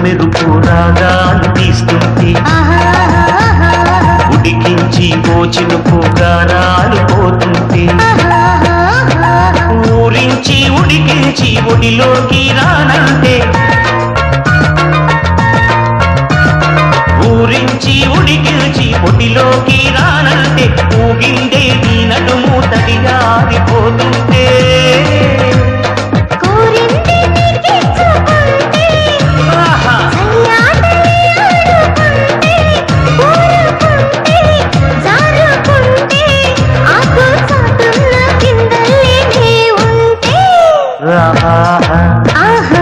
మెరుపు రాగాలు తీస్తుంటే ఉడికించి చినుకు గారాలు పోతుంటే ఊరించి ఉడికించి ఒడిలోకి రానంటే ఊరించి ఉడికించి ఒడిలోకి రానంటే ఊగిండే నీ నడుము తడియారిపోతుంటే ఆహా